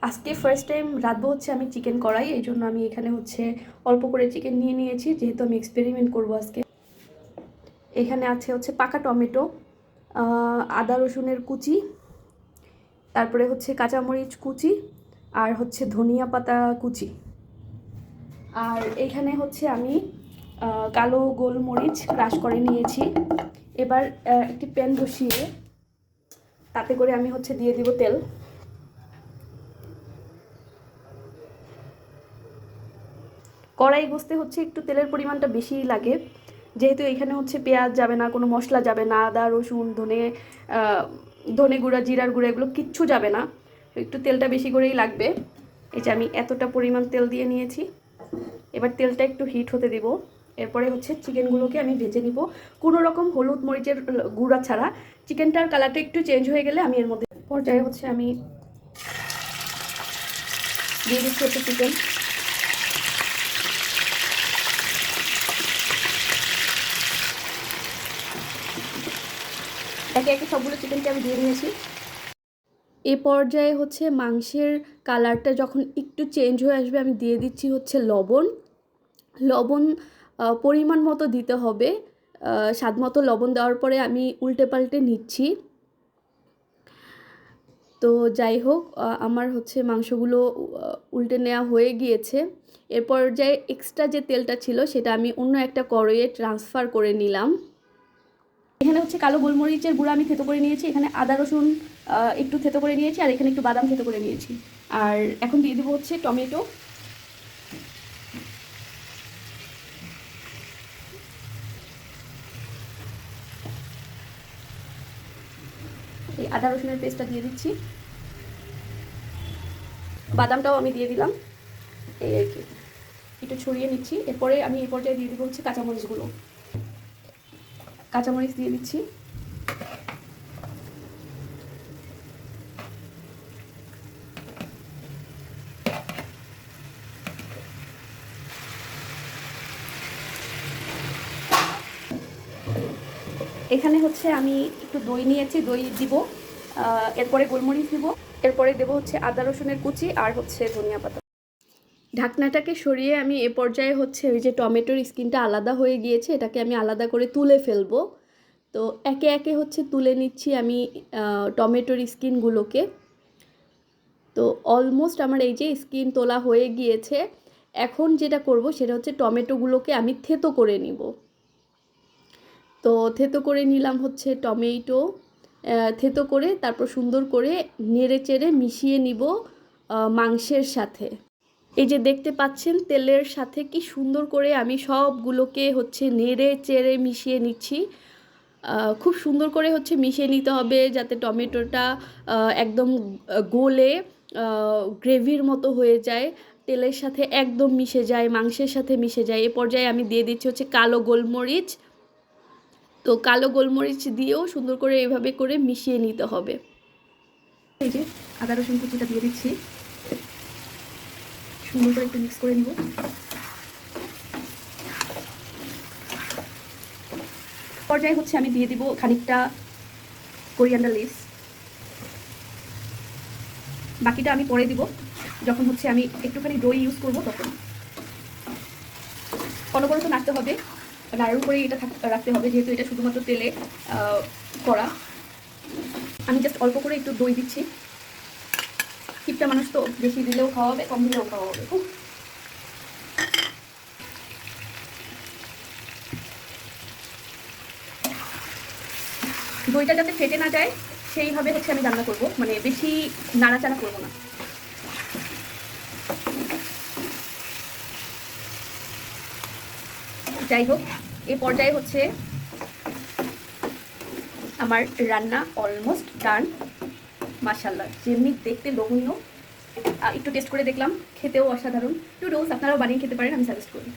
আজকে first time রাঁধবো হচ্ছে আমি চিকেন কড়াই, এই জন্য আমি এখানে হচ্ছে অল্প করে চিকেন নিয়ে নিয়েছি, যেহেতু আমি এক্সপেরিমেন্ট করবো আজকে। এখানে আছে হচ্ছে পাকা টমেটো, আদা রসুনের কুচি, তারপরে হচ্ছে কাঁচামরিচ কুচি, আর হচ্ছে ধনিয়া পাতা কুচি। আর এখানে হচ্ছে আমি কালো গোলমরিচ ক্রাশ করে নিয়েছি। এবার একটি প্যান বসিয়ে তাতে করে আমি হচ্ছে দিয়ে দিব তেল। কড়াই বসতে হচ্ছে একটু তেলের পরিমাণটা বেশিই লাগে, যেহেতু এখানে হচ্ছে পেঁয়াজ যাবে না, কোনো মশলা যাবে না, আদা রসুন ধনে গুঁড়া জিরার গুঁড়া এগুলো কিচ্ছু যাবে না, একটু তেলটা বেশি করেই লাগবে। এই যে আমি এতটা পরিমাণ তেল দিয়ে নিয়েছি। এবার তেলটা একটু হিট হতে দিব। এরপরে হচ্ছে চিকেনগুলোকে আমি ভেজে নিব, কোনো রকম হলুদ মরিচের গুঁড়া ছাড়া। চিকেনটার কালারটা একটু চেঞ্জ হয়ে গেলে আমি এর মধ্যে পর্যায়ে হচ্ছে আমি দিয়ে দিচ্ছি হচ্ছে চিকেন। একে একে সবগুলো চিকেনকে আমি দিয়ে নিয়েছি। এ পর্যায়ে হচ্ছে মাংসের কালারটা যখন একটু চেঞ্জ হয়ে আসবে, আমি দিয়ে দিচ্ছি হচ্ছে লবণ। লবণ পরিমাণ মতো দিতে হবে, স্বাদ মতো লবণ দেওয়ার পরে আমি উল্টে পাল্টে নিচ্ছি। তো যাই হোক, আমার হচ্ছে মাংসগুলো উল্টে নেওয়া হয়ে গিয়েছে। এর পর্যায়ে এক্সট্রা যে তেলটা ছিল সেটা আমি অন্য একটা কড়াইয়ে ট্রান্সফার করে নিলাম। এখানে হচ্ছে কালো গোলমরিচের গুঁড়া আমি থেতো করে নিয়েছি, এখানে আদা রসুন একটু থেতো করে নিয়েছি, আর এখানে একটু বাদাম থেতো করে নিয়েছি। আর এখন দিয়ে দেবো হচ্ছে টমেটো। এই আদা রসুনের পেস্টটা দিয়ে দিচ্ছি, বাদামটাও আমি দিয়ে দিলাম। এই আর কি, একটু ছড়িয়ে নিচ্ছি। এরপরে আমি এই পর্যায়ে দিয়ে দেবো হচ্ছে কাঁচামরিচগুলো। কাঁচামরিচ দিয়ে দিচ্ছি। এখানে হচ্ছে আমি একটু দই নিয়েছি, দই দিব। এরপরে গোলমরিচ দিব। এরপরে দেবো হচ্ছে আদা রসুনের কুচি আর হচ্ছে ধনিয়া পাতা। ঢাকনাটাকে সরিয়ে আমি এ পর্যায়ে হচ্ছে ওই যে টমেটোর স্কিনটা আলাদা হয়ে গিয়েছে, এটাকে আমি আলাদা করে তুলে ফেলবো। তো একে একে হচ্ছে তুলে নিচ্ছি আমি টমেটোর স্কিনগুলোকে। তো অলমোস্ট আমার এই যে স্কিন তোলা হয়ে গিয়েছে। এখন যেটা করব সেটা হচ্ছে টমেটোগুলোকে আমি থেতো করে নিব। তো থেতো করে নিলাম হচ্ছে টমেটো, থেতো করে তারপর সুন্দর করে নেড়ে চেড়ে মিশিয়ে নিব মাংসের সাথে। এই যে দেখতে পাচ্ছেন তেলের সাথে কি সুন্দর করে আমি সবগুলোকে হচ্ছে নেড়ে চেড়ে মিশিয়ে নিচ্ছি। খুব সুন্দর করে হচ্ছে মিশিয়ে নিতে হবে, যাতে টমেটোটা একদম গলে গ্রেভির মতো হয়ে যায়, তেলের সাথে একদম মিশে যায়, মাংসের সাথে মিশে যায়। এ পর্যায়ে আমি দিয়ে দিচ্ছি হচ্ছে কালো গোলমরিচ। তো কালো গোলমরিচ দিয়েও সুন্দর করে এভাবে করে মিশিয়ে নিতে হবে। এই যে আদা রসুন কুচিটা দিয়ে দিচ্ছি, সুন্দর করে একটু মিক্স করে নিব। পর্যায়ে হচ্ছে আমি দিয়ে দিব খানিকটা কোরিয়ান্ডার লিভস। বাকিটা আমি পরে দিব, যখন হচ্ছে আমি একটুখানি দই ইউজ করব তখন। অনবরত নাড়তে হবে, নাড়ার উপরেই এটা রাখতে হবে, যেহেতু এটা শুধুমাত্র তেলে করা। আমি জাস্ট অল্প করে একটু দই দিচ্ছি। কিপটা মানুষ তো বেশি দিলেও খাওয়া হবে, কম দিলেও খাওয়া হবে। দইটা যাতে ফেটে না যায় সেইভাবে হচ্ছে আমি রান্না করব, মানে বেশি নাড়াচাড়া করবো না। যাই হোক, এই পর্যায়ে হচ্ছে আমার রান্না অলমোস্ট ডান। মাশাআল্লাহ, যেমনি দেখতে লোভনীয়, একটু টেস্ট করে দেখলাম, খেতেও অসাধারণ। নুডলস আপনারাও বানিয়ে খেতে পারেন, আমি সাজেস্ট করি।